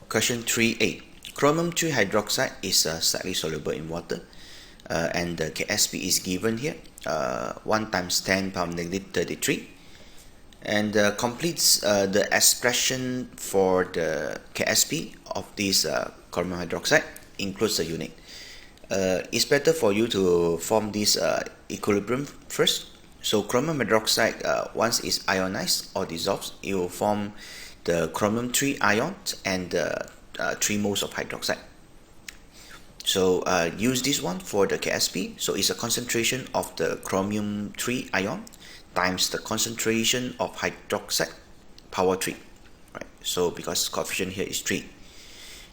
Question 3a. Chromium 3 hydroxide is slightly soluble in water, and the Ksp is given here, 1 times 10 power negative 33, and completes the expression for the Ksp of this chromium hydroxide, includes the unit. It's better for you to form this equilibrium first. So chromium hydroxide, once it's ionized or dissolves, it will form the chromium 3 ions and 3 moles of hydroxide. So use this one for the Ksp. So it's a concentration of the chromium 3 ion times the concentration of hydroxide power 3. Right? So because coefficient here is 3.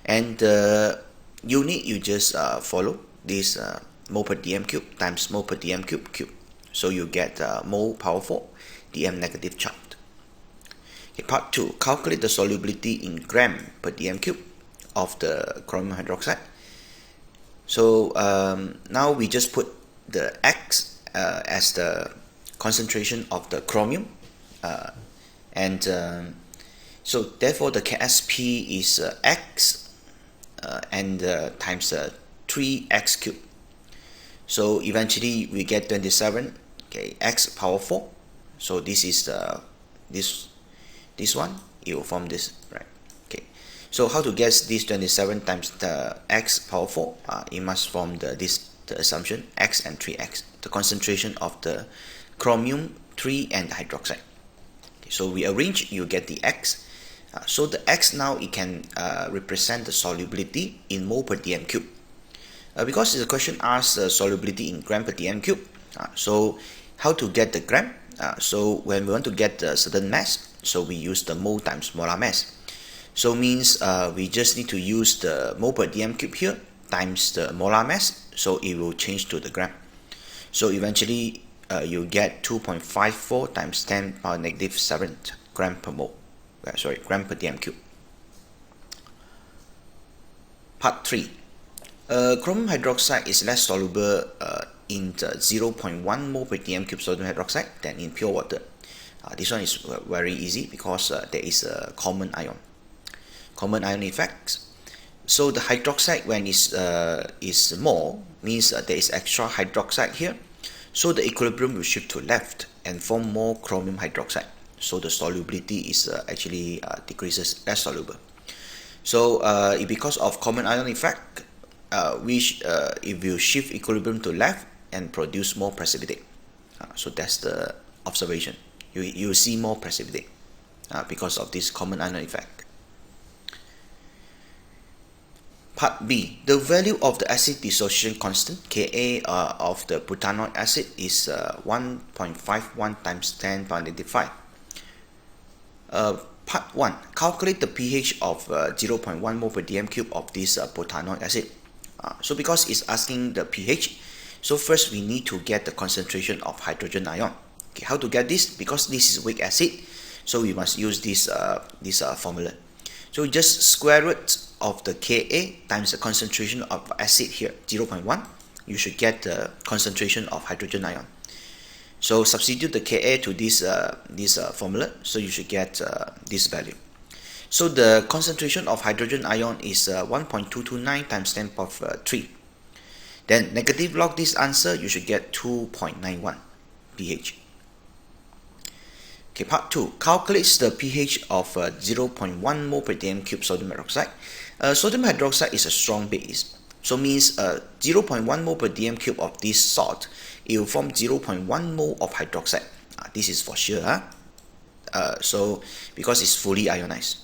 And the unit, you just follow this mole per dm cube times mole per dm cube. So you get mole power 4 dm negative charge. Okay, part 2. Calculate the solubility in gram per dm cube of the chromium hydroxide. So now we just put the X as the concentration of the chromium, so therefore the Ksp is X and times 3x cubed. So eventually we get 27. Okay, x power 4. So this is this one. It will form this, right? Okay. So how to guess this 27 times the x power 4? It must form the assumption x and 3x, the concentration of the chromium 3 and hydroxide. Okay, so we arrange, you get the x. So the x now, it can represent the solubility in mole per dm cube. Because the question asks solubility in gram per dm cube. So how to get the gram? So when we want to get a certain mass, so we use the mole times molar mass. So means we just need to use the mole per dm cube here times the molar mass, so it will change to the gram. So eventually you get 2.54 times 10 power negative 7 gram per mole. Gram per dm cube. Part 3. Chromium hydroxide is less soluble in the 0.1 mole per dm cube sodium hydroxide than in pure water. This one is very easy because there is a common ion effect. So the hydroxide, when is more, means there is extra hydroxide here. So the equilibrium will shift to left and form more chromium hydroxide. So the solubility is actually decreases, less soluble. So because of common ion effect, which it will shift equilibrium to left and produce more precipitate. So that's the observation. You see more precipitate because of this common ion effect. Part B. The value of the acid dissociation constant Ka of the butanoic acid is 1.51 times 10 power negative 5. Part 1. Calculate the pH of 0.1 mole per dm cube of this butanoic acid. So because it's asking the pH, so first we need to get the concentration of hydrogen ion. Okay, how to get this? Because this is weak acid, so we must use this formula. So just square root of the Ka times the concentration of acid here, 0.1. You should get the concentration of hydrogen ion. So substitute the Ka to this formula, so you should get this value. So the concentration of hydrogen ion is 1.229 times 10 power 3. Then negative log this answer, you should get 2.91 pH. Okay, part 2. Calculates the pH of 0.1 mole per dm cube sodium hydroxide. Sodium hydroxide is a strong base. So means 0.1 mole per dm cube of this salt, it will form 0.1 mole of hydroxide. This is for sure. So because it's fully ionized.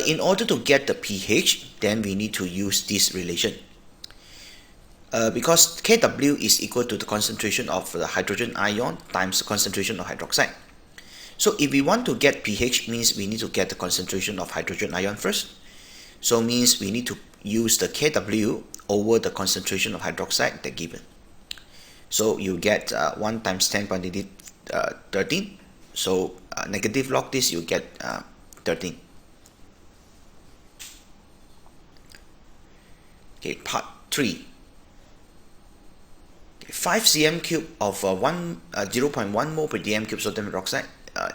In order to get the pH, then we need to use this relation. Because Kw is equal to the concentration of the hydrogen ion times the concentration of hydroxide. So if we want to get pH, means we need to get the concentration of hydrogen ion first. So means we need to use the Kw over the concentration of hydroxide that given. So you get 1 times 10 power negative 13. So negative log this, you get 13. Okay, part 3. 5 cm cube of 0.1 mole per dm cube sodium hydroxide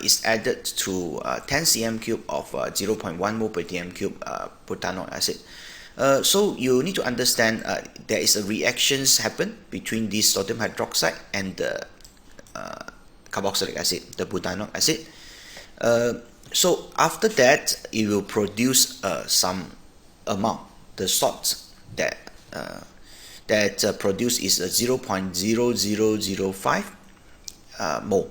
is added to 10 cm cube of 0.1 mole per dm cube butanoic acid. So you need to understand there is a reactions happen between this sodium hydroxide and the carboxylic acid, the butanoic acid. So after that, it will produce some amount. The salts that produced is 0.0005 mole.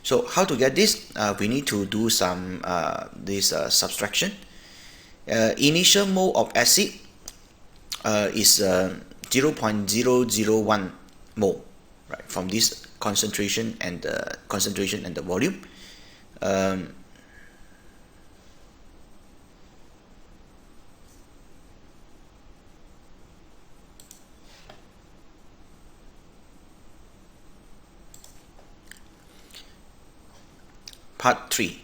So how to get this? We need to do some subtraction. Initial mole of acid is 0.001 mole, right, from this concentration and the volume. Part 3.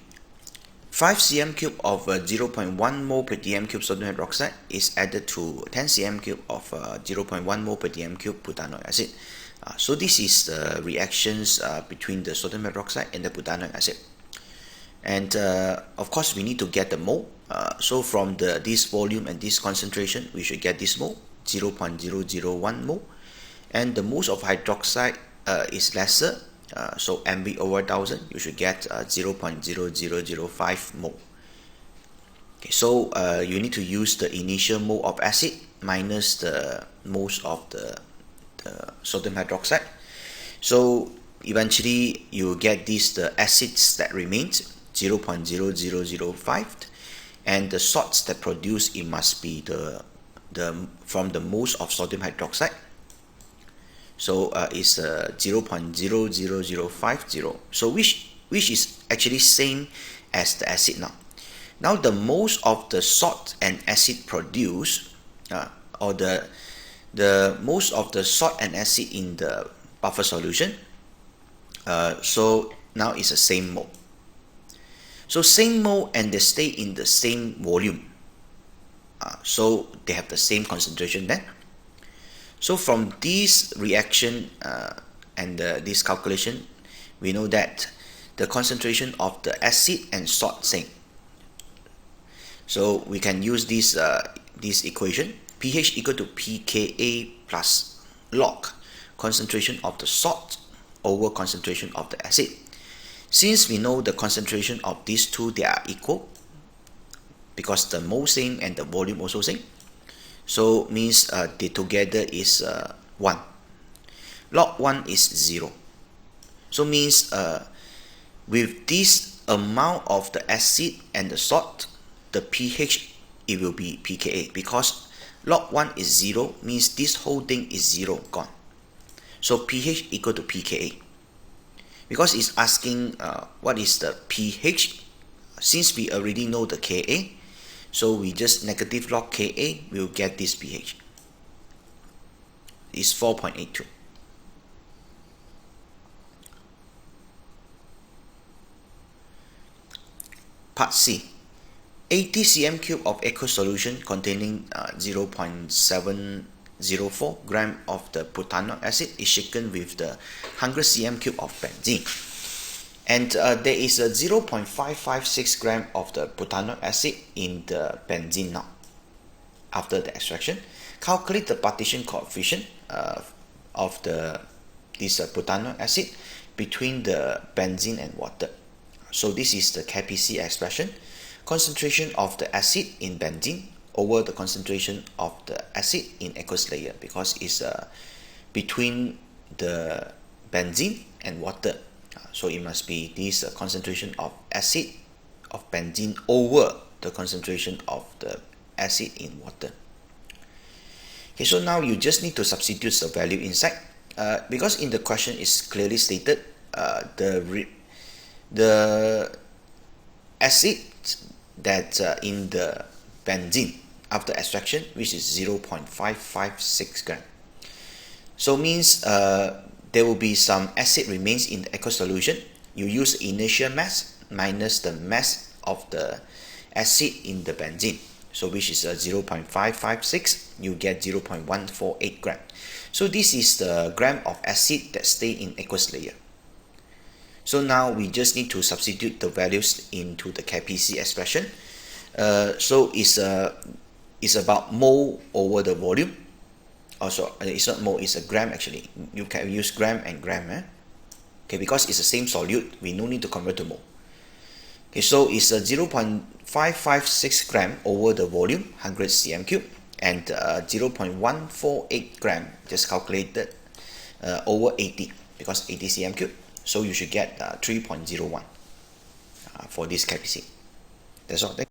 5 cm cube of 0.1 mole per dm cube sodium hydroxide is added to 10 cm cube of 0.1 mole per dm cube butanoic acid. So this is the reactions between the sodium hydroxide and the butanoic acid. And of course we need to get the mole. So from this volume and this concentration, we should get this mole, 0.001 mole. And the moles of hydroxide is lesser. So MV over 1000, you should get 0.0005 mole. Okay, so you need to use the initial mole of acid minus the moles of the sodium hydroxide. So eventually you get the acids that remains, 0.0005, and the salts that produce, it must be from the moles of sodium hydroxide. So it's 0.00050. So which is actually same as the acid now. Now the moles of the salt and acid produced, or the moles of the salt and acid in the buffer solution. So now it's the same mole. So same mole and they stay in the same volume. So they have the same concentration then. So from this reaction and this calculation, we know that the concentration of the acid and salt same. So we can use this equation, pH equal to pKa plus log concentration of the salt over concentration of the acid. Since we know the concentration of these two, they are equal because the mole same and the volume also same. So means they together is 1. Log 1 is 0. So means with this amount of the acid and the salt, the pH, it will be pKa, because log 1 is 0 means this whole thing is 0 gone. So pH equal to pKa. Because it's asking what is the pH, since we already know the Ka, so we just negative log Ka, we'll get this pH. It's 4.82. Part C. 80 cm cube of aqueous solution containing 0.704 gram of the butanoic acid is shaken with the 100 cm cube of benzene. And there is a 0.556 gram of the butanoic acid in the benzene now. After the extraction, calculate the partition coefficient of this butanoic acid between the benzene and water. So this is the KPC expression. Concentration of the acid in benzene over the concentration of the acid in aqueous layer, because it's between the benzene and water. So it must be this concentration of acid of benzene over the concentration of the acid in water. Okay, so now you just need to substitute the value inside, because in the question is clearly stated the acid that in the benzene after extraction, which is 0.556 gram. So means there will be some acid remains in the aqueous solution. You use initial mass minus the mass of the acid in the benzene. So which is 0.556, you get 0.148 gram. So this is the gram of acid that stay in aqueous layer. So now we just need to substitute the values into the KPC expression. So it's about mole over the volume. Also, it's not mole, it's a gram actually. You can use gram and gram. Okay, because it's the same solute, we no need to convert to mole. Okay, so it's a 0.556 gram over the volume, 100 cm cube, and 0.148 gram, just calculated, over 80, because 80 cm cube. So you should get 3.01 for this KPC. That's all.